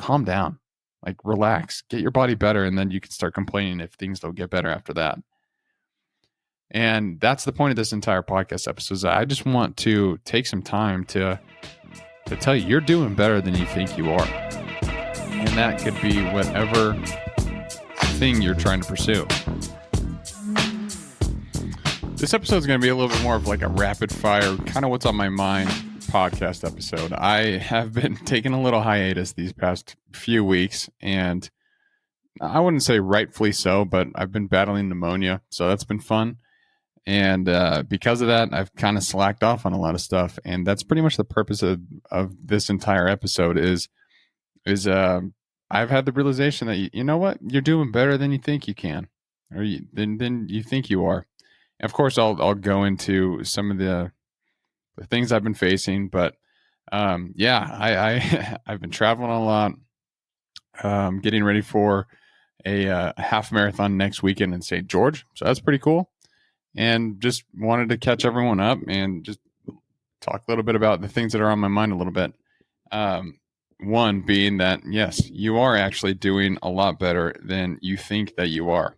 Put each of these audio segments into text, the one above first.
calm down, like relax, get your body better. And then you can start complaining if things don't get better after that. And that's the point of this entire podcast episode. Is I just want to take some time to tell you you're doing better than you think you are. And that could be whatever thing you're trying to pursue. This episode is going to be a little bit more of like a rapid fire, kind of what's on my mind podcast episode. I have been taking a little hiatus these past few weeks, and I wouldn't say rightfully so, but I've been battling pneumonia, so that's been fun. And because of that, I've kind of slacked off on a lot of stuff, and that's pretty much the purpose of this entire episode is I've had the realization that you know what, you're doing better than you think you can, or than you think you are. And of course, I'll go into some of the things I've been facing, but I've been traveling a lot, getting ready for a half marathon next weekend in St. George, so that's pretty cool. And just wanted to catch everyone up and just talk a little bit about the things that are on my mind a little bit. One being that, yes, you are actually doing a lot better than you think that you are.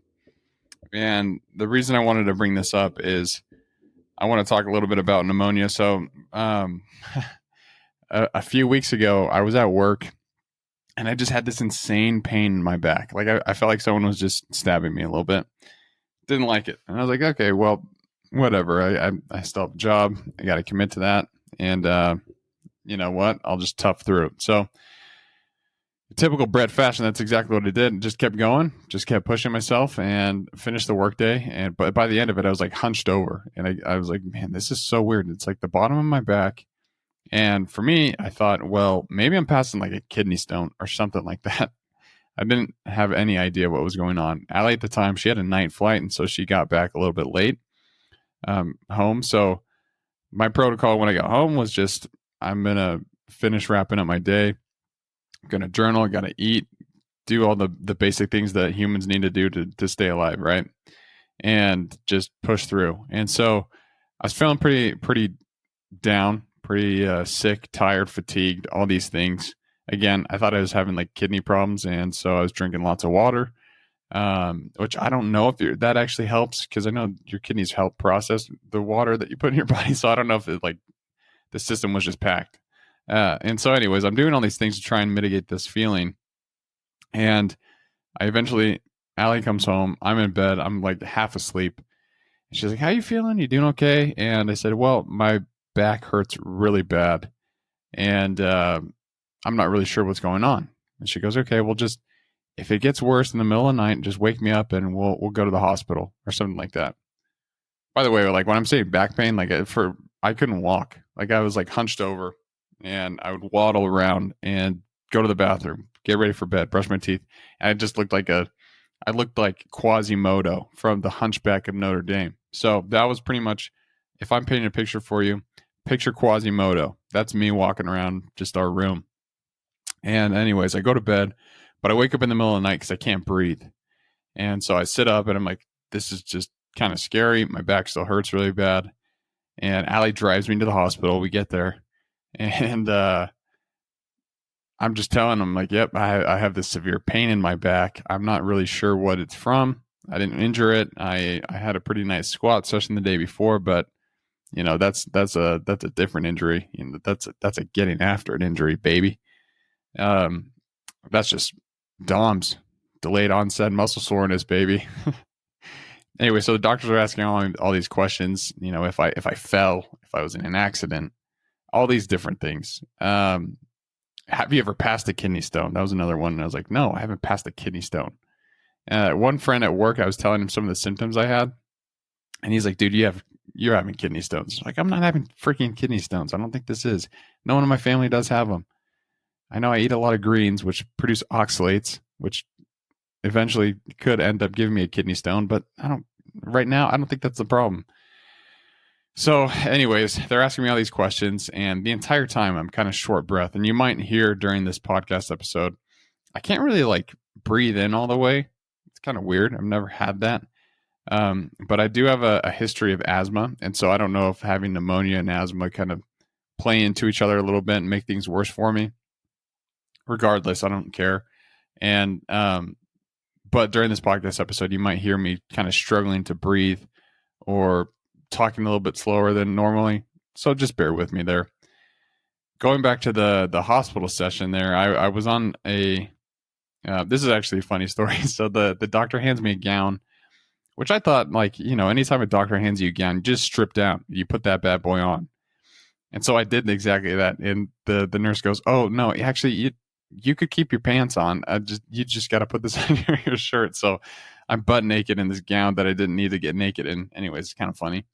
And the reason I wanted to bring this up is I want to talk a little bit about pneumonia. So a few weeks ago, I was at work and I just had this insane pain in my back. Like I felt like someone was just stabbing me a little bit. Didn't like it. And I was like, okay, well, whatever. I still have a job. I got to commit to that. And you know what? I'll just tough through it. So typical Brett fashion, that's exactly what I did. Just kept going, just kept pushing myself and finished the workday. But by the end of it, I was like hunched over. And I was like, man, this is so weird. It's like the bottom of my back. And for me, I thought, well, maybe I'm passing like a kidney stone or something like that. I didn't have any idea what was going on. Allie at the time, she had a night flight, and so she got back a little bit late home. So my protocol when I got home was just, I'm going to finish wrapping up my day. I'm going to journal, got to eat, do all the basic things that humans need to do to stay alive, right? And just push through. And so I was feeling pretty down, pretty sick, tired, fatigued, all these things. Again, I thought I was having like kidney problems, and so I was drinking lots of water, which I don't know if that actually helps, because I know your kidneys help process the water that you put in your body. So I don't know if the system was just packed. And so anyways, I'm doing all these things to try and mitigate this feeling. And I eventually, Allie comes home. I'm in bed. I'm like half asleep. And she's like, how you feeling? You doing okay? And I said, well, my back hurts really bad. And I'm not really sure what's going on. And she goes, okay, well, just if it gets worse in the middle of the night, just wake me up and we'll go to the hospital or something like that. By the way, like when I'm saying back pain, like I couldn't walk. Like I was like hunched over, and I would waddle around and go to the bathroom, get ready for bed, brush my teeth. And I just looked like I looked like Quasimodo from the Hunchback of Notre Dame. So that was pretty much, if I'm painting a picture for you, picture Quasimodo. That's me walking around just our room. And anyways, I go to bed, but I wake up in the middle of the night because I can't breathe. And so I sit up and I'm like, this is just kind of scary. My back still hurts really bad. And Allie drives me to the hospital. We get there. And I'm just telling them, like, yep, I have this severe pain in my back. I'm not really sure what it's from. I didn't injure it. I had a pretty nice squat session the day before, but you know, that's a different injury. You know, that's a getting after it injury, baby. That's just DOMS, delayed onset muscle soreness, baby. Anyway, so the doctors are asking all these questions. You know, if I fell, if I was in an accident, all these different things. Have you ever passed a kidney stone? That was another one. And I was like, no, I haven't passed a kidney stone. One friend at work, I was telling him some of the symptoms I had, and he's like, dude, you're having kidney stones. Like, I'm not having freaking kidney stones. I don't think this is. No one in my family does have them. I know I eat a lot of greens, which produce oxalates, which eventually could end up giving me a kidney stone, but right now, I don't think that's the problem. So anyways, they're asking me all these questions, and the entire time I'm kind of short breath. And you might hear during this podcast episode, I can't really like breathe in all the way. It's kind of weird. I've never had that. But I do have a history of asthma. And so I don't know if having pneumonia and asthma kind of play into each other a little bit and make things worse for me. regardless, I don't care. And, but during this podcast episode, you might hear me kind of struggling to breathe or talking a little bit slower than normally. So just bear with me there. Going back to the hospital session there, I was on a, this is actually a funny story. So the doctor hands me a gown, which I thought, like, anytime a doctor hands you a gown, you just strip down, you put that bad boy on. And so I did exactly that. And the nurse goes, "Oh no, actually you could keep your pants on. You just got to put this on your shirt." So I'm butt naked in this gown that I didn't need to get naked in. Anyways, it's kind of funny.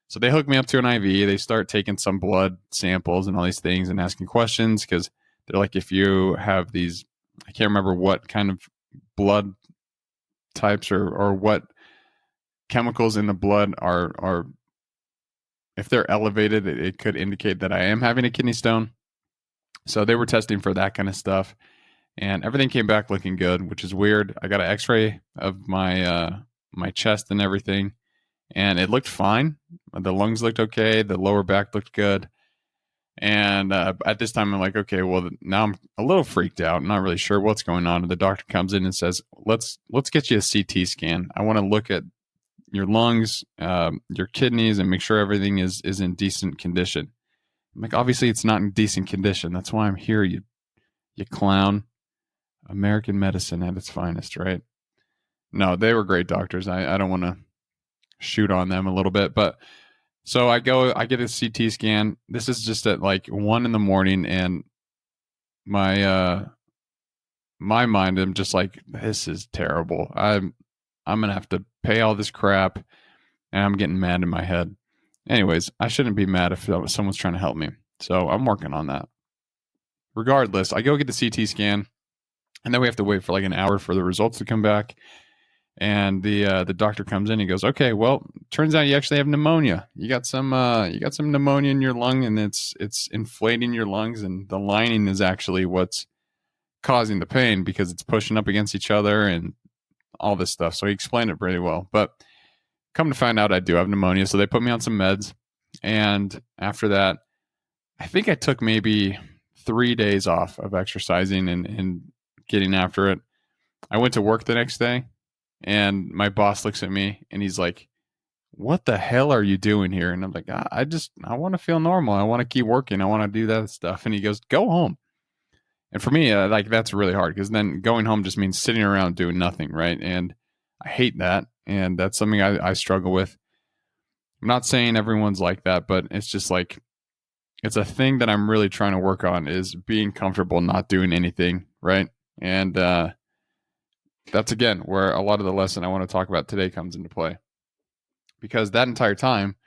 So they hook me up to an IV. They start taking some blood samples and all these things and asking questions, because they're like, if you have these, I can't remember what kind of blood types or what chemicals in the blood are if they're elevated, it could indicate that I am having a kidney stone. So they were testing for that kind of stuff, and everything came back looking good, which is weird. I got an X-ray of my my chest and everything, and it looked fine. The lungs looked okay. The lower back looked good. And at this time, I'm like, okay, well, now I'm a little freaked out, not really sure what's going on. And the doctor comes in and says, let's get you a CT scan. I want to look at your lungs, your kidneys, and make sure everything is in decent condition. I'm like, obviously it's not in decent condition. That's why I'm here, you clown. American medicine at its finest, right? No, they were great doctors. I don't want to shoot on them a little bit, but so I get a CT scan. This is just at like 1 a.m, and my my mind, I'm just like, this is terrible. I'm gonna have to pay all this crap, and I'm getting mad in my head. Anyways, I shouldn't be mad if someone's trying to help me. So I'm working on that. Regardless, I go get the CT scan, and then we have to wait for like an hour for the results to come back. And the doctor comes in. He goes, "Okay, well, turns out you actually have pneumonia. You got some pneumonia in your lung, and it's inflating your lungs, and the lining is actually what's causing the pain, because it's pushing up against each other and all this stuff." So he explained it pretty well. But come to find out, I do have pneumonia. So they put me on some meds, and after that, I think I took maybe 3 days off of exercising and getting after it. I went to work the next day, and my boss looks at me and he's like, "What the hell are you doing here?" And I'm like, I want to feel normal. I want to keep working. I want to do that stuff. And he goes, "Go home." And for me, like, that's really hard, because then going home just means sitting around doing nothing, right? And I hate that. And that's something I struggle with. I'm not saying everyone's like that, but it's just like, it's a thing that I'm really trying to work on, is being comfortable not doing anything, right? And that's, again, where a lot of the lesson I want to talk about today comes into play. Because that entire time,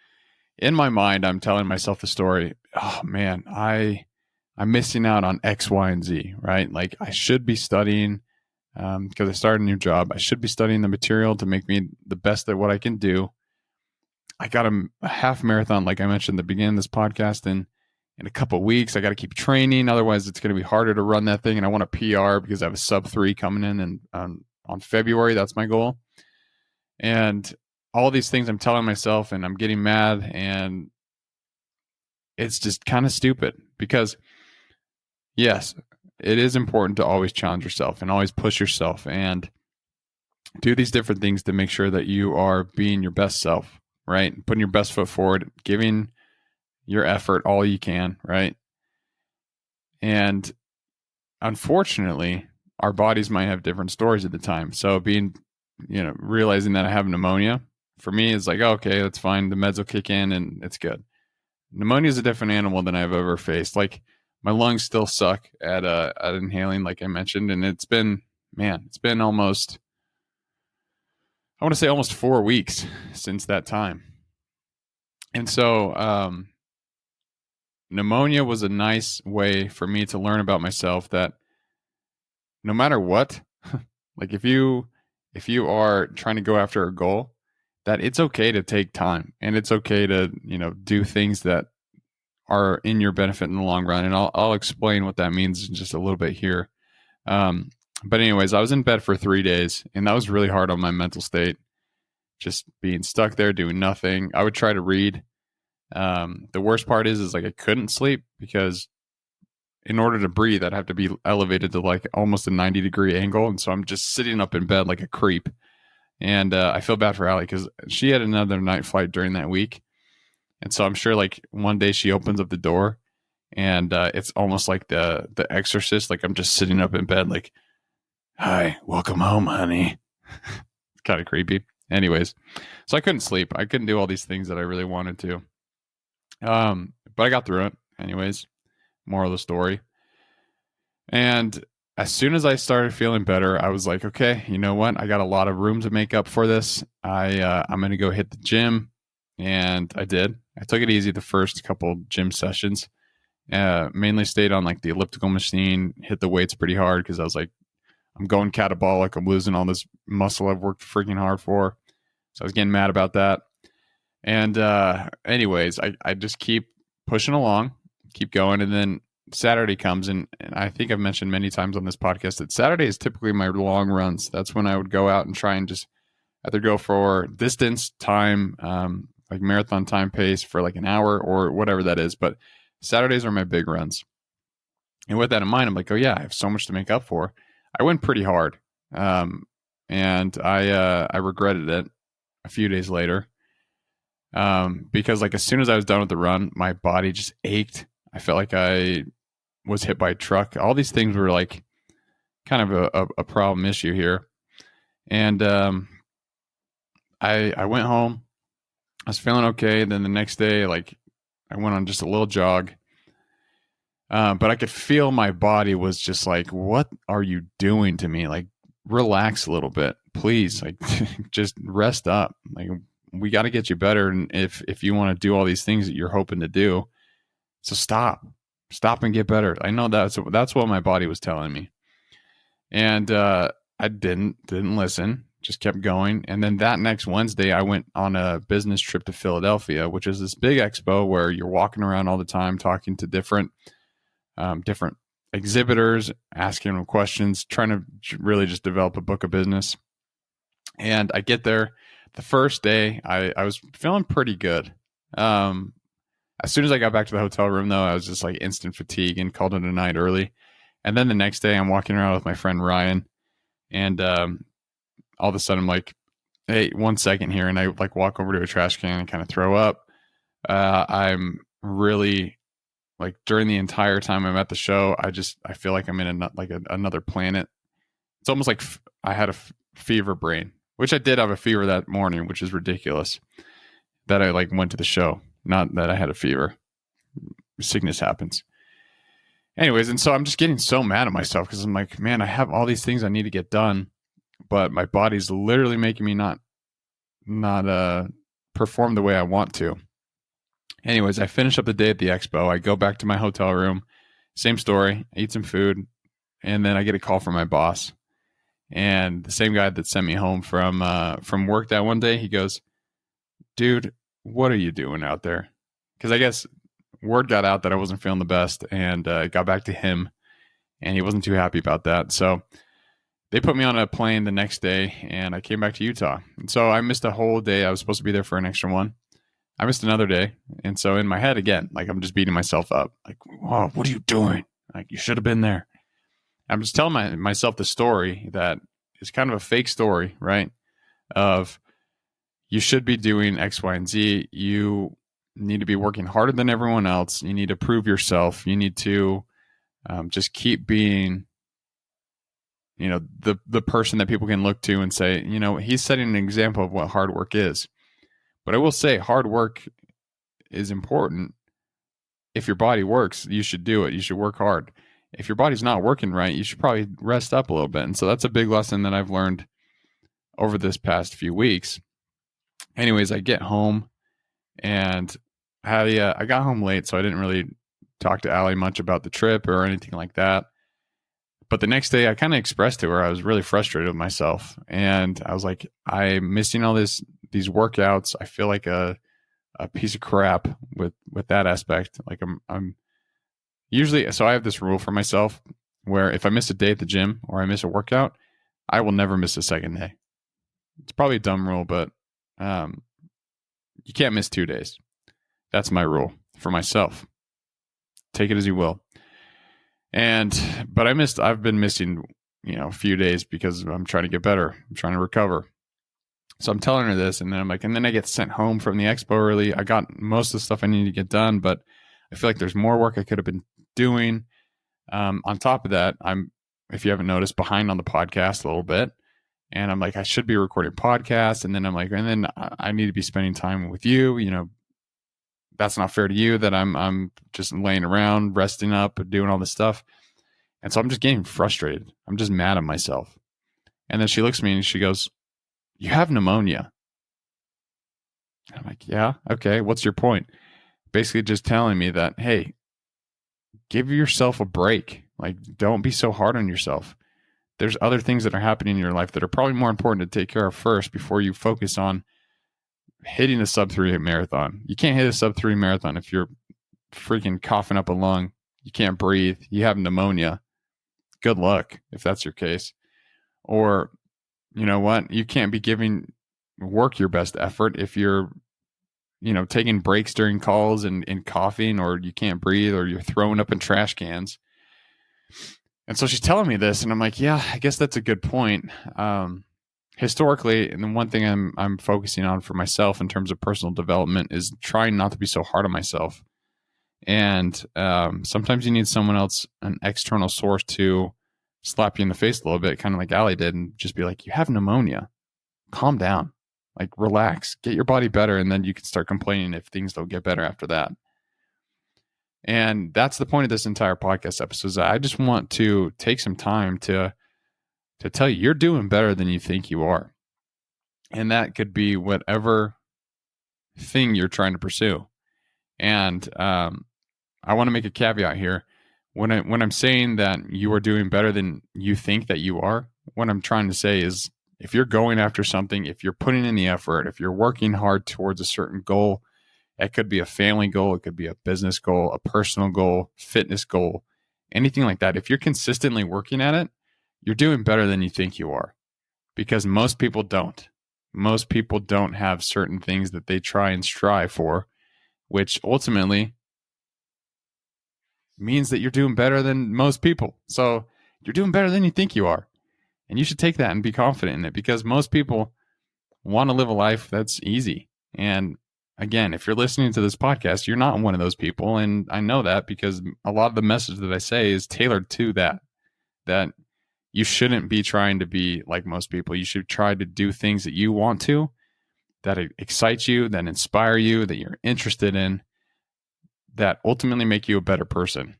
in my mind, I'm telling myself the story, oh man, I'm missing out on X, Y, and Z, right? Like, I should be studying, because I started a new job. I should be studying the material to make me the best at what I can do. I got a half marathon, like I mentioned at the beginning of this podcast, in a couple of weeks. I got to keep training. Otherwise, it's going to be harder to run that thing. And I want a PR, because I have a sub-3 coming in, and on February, that's my goal. And all these things I'm telling myself, and I'm getting mad, and it's just kind of stupid, because yes, it is important to always challenge yourself and always push yourself and do these different things to make sure that you are being your best self, right? Putting your best foot forward, giving your effort all you can, right? And unfortunately, our bodies might have different stories at the time. So realizing that I have pneumonia, for me, is like, okay, that's fine. The meds will kick in and it's good. Pneumonia is a different animal than I've ever faced. Like, my lungs still suck at inhaling, like I mentioned. And it's been almost, I want to say almost 4 weeks since that time. And so, pneumonia was a nice way for me to learn about myself, that no matter what, like, if you are trying to go after a goal, that it's okay to take time, and it's okay to, do things that are in your benefit in the long run. And I'll explain what that means in just a little bit here. But anyways, I was in bed for 3 days, and that was really hard on my mental state. Just being stuck there, doing nothing. I would try to read. The worst part is like, I couldn't sleep, because in order to breathe, I'd have to be elevated to like almost a 90-degree angle. And so I'm just sitting up in bed like a creep. And I feel bad for Allie because she had another night flight during that week. And so I'm sure like one day she opens up the door and it's almost like the Exorcist. Like I'm just sitting up in bed like, hi, welcome home, honey. It's kind of creepy. Anyways, so I couldn't sleep. I couldn't do all these things that I really wanted to. But I got through it. Anyways, moral of the story. And as soon as I started feeling better, I was like, okay, you know what? I got a lot of room to make up for this. I'm going to go hit the gym. And I did. I took it easy the first couple gym sessions. Mainly stayed on like the elliptical machine, hit the weights pretty hard because I was like, I'm going catabolic. I'm losing all this muscle I've worked freaking hard for. So I was getting mad about that. And anyways, I just keep pushing along, keep going. And then Saturday comes, and I think I've mentioned many times on this podcast that Saturday is typically my long runs. That's when I would go out and try and just either go for distance, time, like marathon time pace for like an hour or whatever that is. But Saturdays are my big runs. And with that in mind, I'm like, oh yeah, I have so much to make up for. I went pretty hard. And I regretted it a few days later. Because like as soon as I was done with the run, my body just ached. I felt like I was hit by a truck. All these things were like kind of a problem issue here. And I went home. I was feeling okay. Then the next day, like I went on just a little jog. But I could feel my body was just like, what are you doing to me? Like, relax a little bit, please. Like, just rest up. Like, we got to get you better. And if you want to do all these things that you're hoping to do, so stop and get better. I know that's what my body was telling me. And, I didn't listen, just kept going. And then that next Wednesday, I went on a business trip to Philadelphia, which is this big expo where you're walking around all the time, talking to different exhibitors, asking them questions, trying to really just develop a book of business. And I get there the first day, I was feeling pretty good. As soon as I got back to the hotel room, though, I was just like instant fatigue and called it a night early. And then the next day, I'm walking around with my friend Ryan, and all of a sudden, I'm like, hey, 1 second here. And I like walk over to a trash can and kind of throw up. I'm really like during the entire time I'm at the show, I feel like I'm in another planet. It's almost like I had a fever brain, which I did have a fever that morning, which is ridiculous that I like went to the show, not that I had a fever. Sickness happens. Anyways, and so I'm just getting so mad at myself because I'm like, man, I have all these things I need to get done, but my body's literally making me not perform the way I want to. Anyways, I finish up the day at the expo. I go back to my hotel room. Same story. I eat some food. And then I get a call from my boss. And the same guy that sent me home from work that one day, he goes, dude, what are you doing out there? Because I guess word got out that I wasn't feeling the best. And it got back to him. And he wasn't too happy about that. So they put me on a plane the next day. And I came back to Utah. And so I missed a whole day. I was supposed to be there for an extra one. I missed another day. And so in my head, again, like I'm just beating myself up. Like, whoa, what are you doing? Like, you should have been there. I'm just telling myself the story that is kind of a fake story, right? Of you should be doing X, Y, and Z. You need to be working harder than everyone else. You need to prove yourself. You need to just keep being, the person that people can look to and say, he's setting an example of what hard work is. But I will say hard work is important. If your body works, you should do it. You should work hard. If your body's not working right, you should probably rest up a little bit. And so that's a big lesson that I've learned over this past few weeks. Anyways, I get home and I got home late, so I didn't really talk to Allie much about the trip or anything like that. But the next day I kind of expressed to her I was really frustrated with myself. And I was like, I'm missing all these workouts. I feel like a piece of crap with that aspect. Like I'm usually, so I have this rule for myself where if I miss a day at the gym or I miss a workout, I will never miss a second day. It's probably a dumb rule, but you can't miss 2 days. That's my rule for myself. Take it as you will. But I've been missing, a few days because I'm trying to get better. I'm trying to recover. So I'm telling her this, and then I'm like, and then I get sent home from the expo early. I got most of the stuff I need to get done, but I feel like there's more work I could have been doing. On top of that, if you haven't noticed, behind on the podcast a little bit. And I'm like, I should be recording podcasts. And then I'm like, and then I need to be spending time with you. That's not fair to you that I'm just laying around, resting up, doing all this stuff. And so I'm just getting frustrated. I'm just mad at myself. And then she looks at me and she goes, "You have pneumonia." And I'm like, "Yeah, okay. What's your point?" Basically just telling me that, hey, give yourself a break. Like, don't be so hard on yourself. There's other things that are happening in your life that are probably more important to take care of first before you focus on hitting a sub-3 marathon. You can't hit a sub-3 marathon if you're freaking coughing up a lung. You can't breathe. You have pneumonia. Good luck if that's your case. Or, you know what? You can't be giving work your best effort if you're, taking breaks during calls and coughing, or you can't breathe, or you're throwing up in trash cans. And so she's telling me this, and I'm like, yeah, I guess that's a good point. Historically, and the one thing I'm focusing on for myself in terms of personal development is trying not to be so hard on myself. And sometimes you need someone else, an external source, to slap you in the face a little bit, kind of like Allie did, and just be like, "You have pneumonia. Calm down. Like, relax. Get your body better, and then you can start complaining if things don't get better after that." And that's the point of this entire podcast episode. Is I just want to take some time to tell you you're doing better than you think you are. And that could be whatever thing you're trying to pursue. And I want to make a caveat here. When I'm saying that you are doing better than you think that you are, what I'm trying to say is, if you're going after something, if you're putting in the effort, if you're working hard towards a certain goal, it could be a family goal, it could be a business goal, a personal goal, fitness goal, anything like that. If you're consistently working at it, you're doing better than you think you are, because most people don't. Most people don't have certain things that they try and strive for, which ultimately means that you're doing better than most people. So you're doing better than you think you are. And you should take that and be confident in it, because most people want to live a life that's easy. And again, if you're listening to this podcast, you're not one of those people. And I know that because a lot of the message that I say is tailored to that you shouldn't be trying to be like most people. You should try to do things that you want to, that excite you, that inspire you, that you're interested in, that ultimately make you a better person.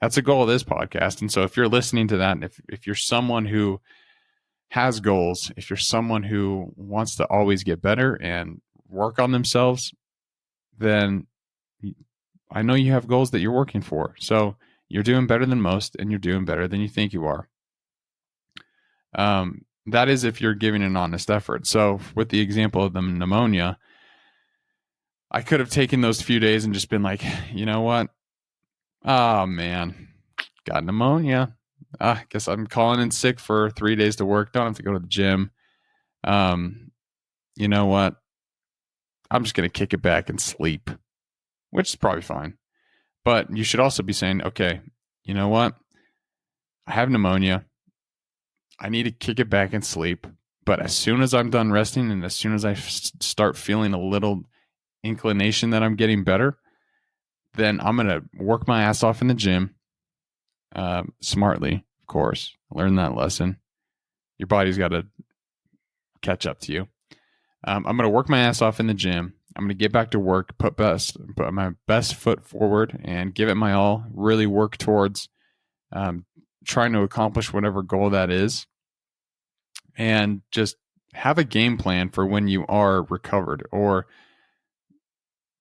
That's the goal of this podcast. And so if you're listening to that, and if you're someone who has goals, if you're someone who wants to always get better and work on themselves, then I know you have goals that you're working for. So you're doing better than most, and you're doing better than you think you are. That is if you're giving an honest effort. So with the example of the pneumonia, I could have taken those few days and just been like, you know what? Oh man, got pneumonia. I guess I'm calling in sick for 3 days to work. Don't have to go to the gym. You know what? I'm just going to kick it back and sleep, which is probably fine. But you should also be saying, okay, you know what? I have pneumonia. I need to kick it back and sleep. But as soon as I'm done resting, and as soon as I start feeling a little inclination that I'm getting better, then I'm going to work my ass off in the gym. Smartly, of course. Learn that lesson. Your body's got to catch up to you. I'm going to work my ass off in the gym. I'm going to get back to work, put my best foot forward, and give it my all. Really work towards trying to accomplish whatever goal that is, and just have a game plan for when you are recovered, or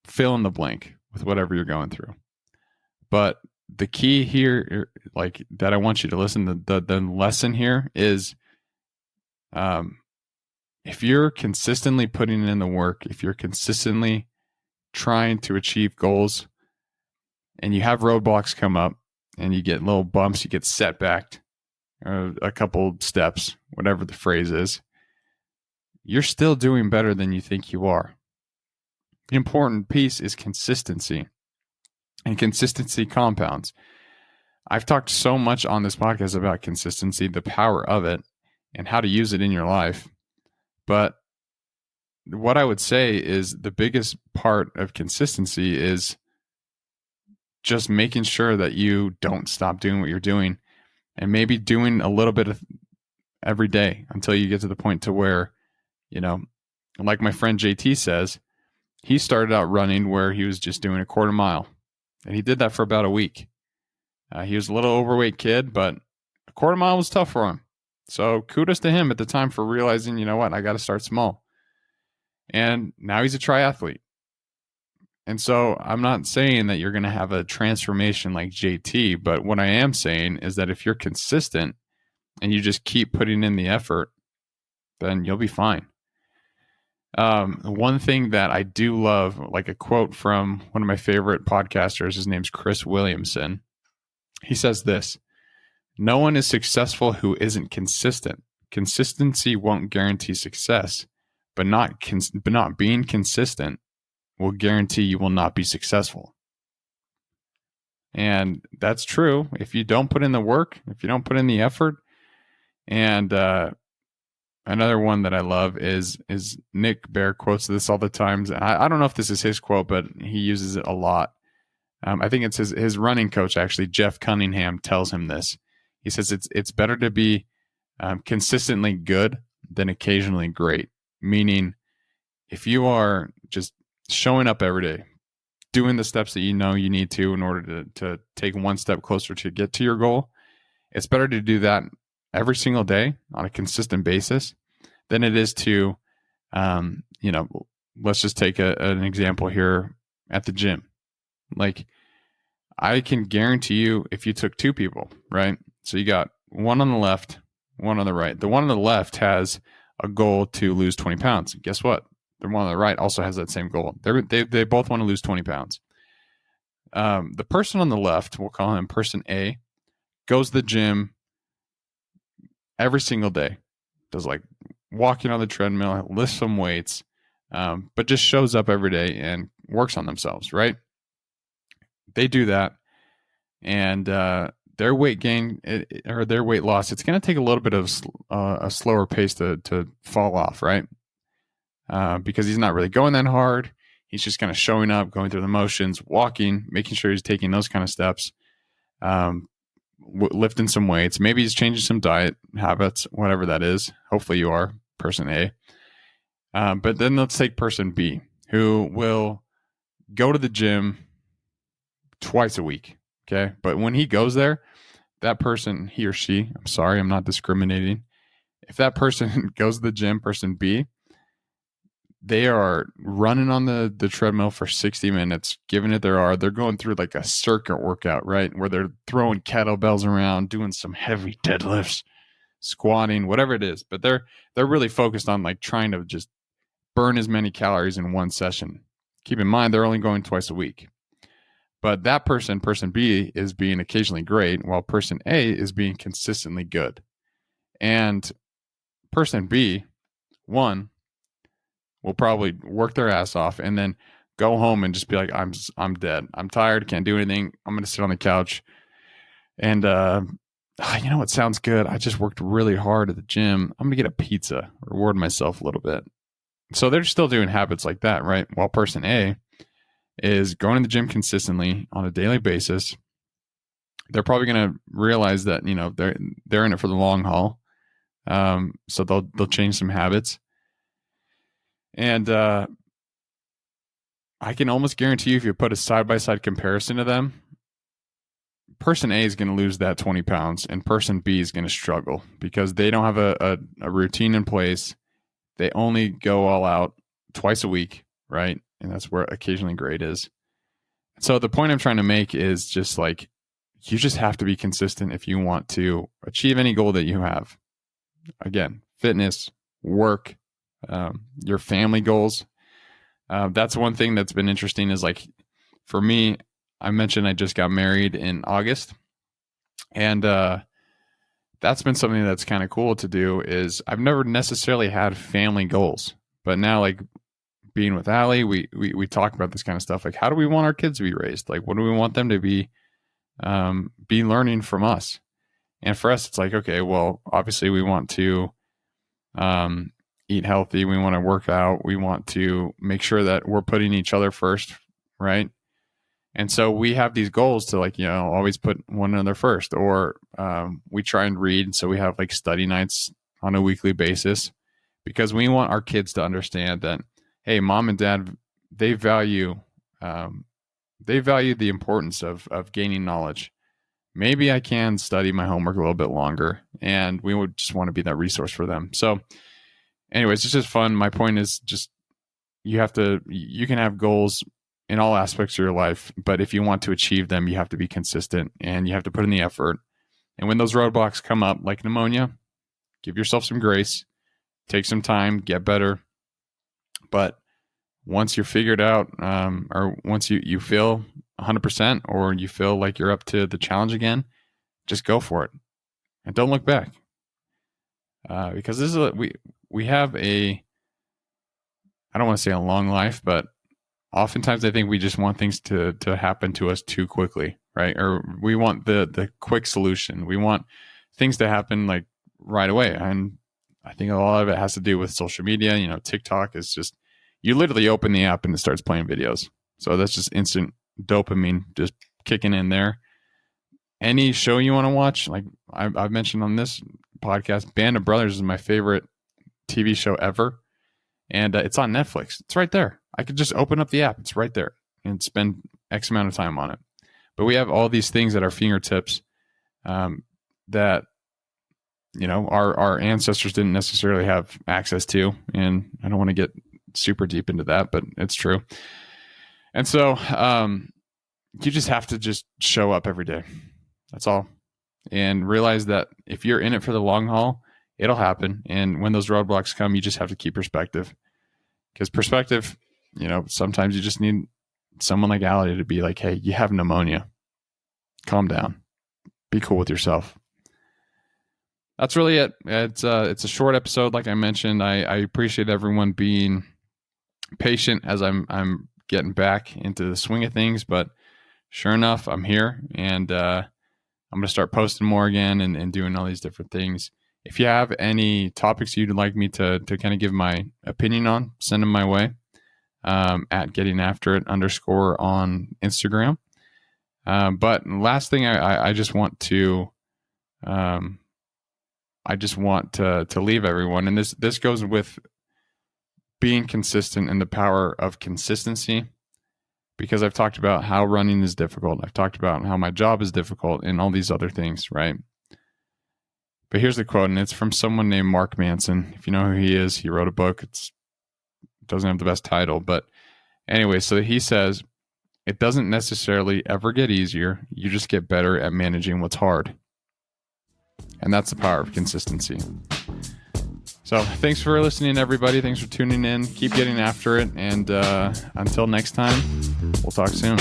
fill in the blank with whatever you're going through. But the key here, like that I want you to listen to, the lesson here is, if you're consistently putting in the work, if you're consistently trying to achieve goals, and you have roadblocks come up and you get little bumps, you get setbacked, a couple steps, whatever the phrase is, you're still doing better than you think you are. The important piece is consistency, and consistency compounds. I've talked so much on this podcast about consistency, the power of it, and how to use it in your life. But what I would say is the biggest part of consistency is just making sure that you don't stop doing what you're doing, and maybe doing a little bit of every day until you get to the point to where, like my friend JT says, he started out running where he was just doing a quarter mile, and he did that for about a week. He was a little overweight kid, but a quarter mile was tough for him. So kudos to him at the time for realizing, you know what, I got to start small. And now he's a triathlete. And so I'm not saying that you're going to have a transformation like JT, but what I am saying is that if you're consistent and you just keep putting in the effort, then you'll be fine. One thing that I do love, like a quote from one of my favorite podcasters, his name's Chris Williamson. He says this: "No one is successful who isn't consistent. Consistency won't guarantee success, but not being consistent will guarantee you will not be successful." And that's true. If you don't put in the work, if you don't put in the effort. And another one that I love is Nick Bear quotes this all the time. I don't know if this is his quote, but he uses it a lot. I think it's his running coach, actually, Jeff Cunningham, tells him this. He says it's better to be consistently good than occasionally great. Meaning, if you are just showing up every day, doing the steps that you know you need to in order to take one step closer to get to your goal, it's better to do that every single day on a consistent basis than it is to, let's just take an example here at the gym. Like, I can guarantee you, if you took two people, right? So you got one on the left, one on the right. The one on the left has a goal to lose 20 pounds. Guess what? The one on the right also has that same goal. They both want to lose 20 pounds. The person on the left, we'll call him person A, goes to the gym every single day. Does like walking on the treadmill, lifts some weights, but just shows up every day and works on themselves, right? They do that, and their weight gain or their weight loss, it's going to take a little bit of a slower pace to fall off, right? Because he's not really going that hard. He's just kind of showing up, going through the motions, walking, making sure he's taking those kind of steps, lifting some weights. Maybe he's changing some diet habits, whatever that is. Hopefully you are, person A. But then let's take person B, who will go to the gym twice a week. Okay. But when he goes there, that person, he or she, I'm sorry, I'm not discriminating. If that person goes to the gym, person B, they are running on the treadmill for 60 minutes, giving it their all. They're going through like a circuit workout, right? Where they're throwing kettlebells around, doing some heavy deadlifts, squatting, whatever it is. But they're really focused on like trying to just burn as many calories in one session. Keep in mind, they're only going twice a week. But that person B, is being occasionally great, while person A is being consistently good. And person B, one, will probably work their ass off and then go home and just be like, I'm dead. I'm tired. Can't do anything. I'm going to sit on the couch. And, you know what sounds good? I just worked really hard at the gym. I'm going to get a pizza, reward myself a little bit. So they're still doing habits like that, right? While person A is going to the gym consistently on a daily basis. They're probably going to realize that, they're in it for the long haul. So they'll change some habits. And I can almost guarantee you, if you put a side-by-side comparison to them, person A is going to lose that 20 pounds and person B is going to struggle because they don't have a routine in place. They only go all out twice a week, right? And that's where occasionally great is. So the point I'm trying to make is just like, you just have to be consistent if you want to achieve any goal that you have. Again, fitness, work, your family goals. That's one thing that's been interesting is like, for me, I mentioned I just got married in August, and that's been something that's kind of cool to do. Is I've never necessarily had family goals, but now like being with Allie, we talk about this kind of stuff. Like, how do we want our kids to be raised? Like, what do we want them to be be learning from us. And for us, it's like, okay, well, obviously we want to eat healthy. We want to work out. We want to make sure that we're putting each other first, right? And so we have these goals to, like, always put one another first. Or we try and read. So we have like study nights on a weekly basis, because we want our kids to understand that, hey, mom and dad, they value the importance of gaining knowledge. Maybe I can study my homework a little bit longer, and we would just want to be that resource for them. So anyways, it's just fun. My point is just, you can have goals in all aspects of your life, but if you want to achieve them, you have to be consistent and you have to put in the effort. And when those roadblocks come up, like pneumonia, give yourself some grace, take some time, get better. But once you're figured out, or once you feel 100%, or you feel like you're up to the challenge again, just go for it and don't look back. Because this is we have I don't want to say a long life, but oftentimes I think we just want things to happen to us too quickly, right? Or we want the quick solution. We want things to happen like right away. And I think a lot of it has to do with social media. TikTok is just, you literally open the app and it starts playing videos. So that's just instant dopamine just kicking in there. Any show you want to watch, like I've mentioned on this podcast, Band of Brothers is my favorite TV show ever. And it's on Netflix. It's right there. I could just open up the app. It's right there and spend X amount of time on it. But we have all these things at our fingertips that, our ancestors didn't necessarily have access to. And I don't want to get super deep into that, but it's true. And so you just have to just show up every day. That's all. And realize that if you're in it for the long haul, it'll happen. And when those roadblocks come, you just have to keep perspective. Because perspective, sometimes you just need someone like Allie to be like, hey, you have pneumonia. Calm down. Be cool with yourself. That's really it. It's a short episode, like I mentioned. I appreciate everyone being patient as I'm getting back into the swing of things. But sure enough, I'm here, and I'm going to start posting more again and doing all these different things. If you have any topics you'd like me to kind of give my opinion on, send them my way at gettingafterit _ on Instagram. But last thing, I just want to leave everyone, and this goes with being consistent and the power of consistency, because I've talked about how running is difficult. I've talked about how my job is difficult and all these other things, right? But here's the quote, and it's from someone named Mark Manson. If you know who he is, he wrote a book. It doesn't have the best title, but anyway, so he says, it doesn't necessarily ever get easier. You just get better at managing what's hard. And that's the power of consistency. So thanks for listening, everybody. Thanks for tuning in. Keep getting after it. And until next time, we'll talk soon.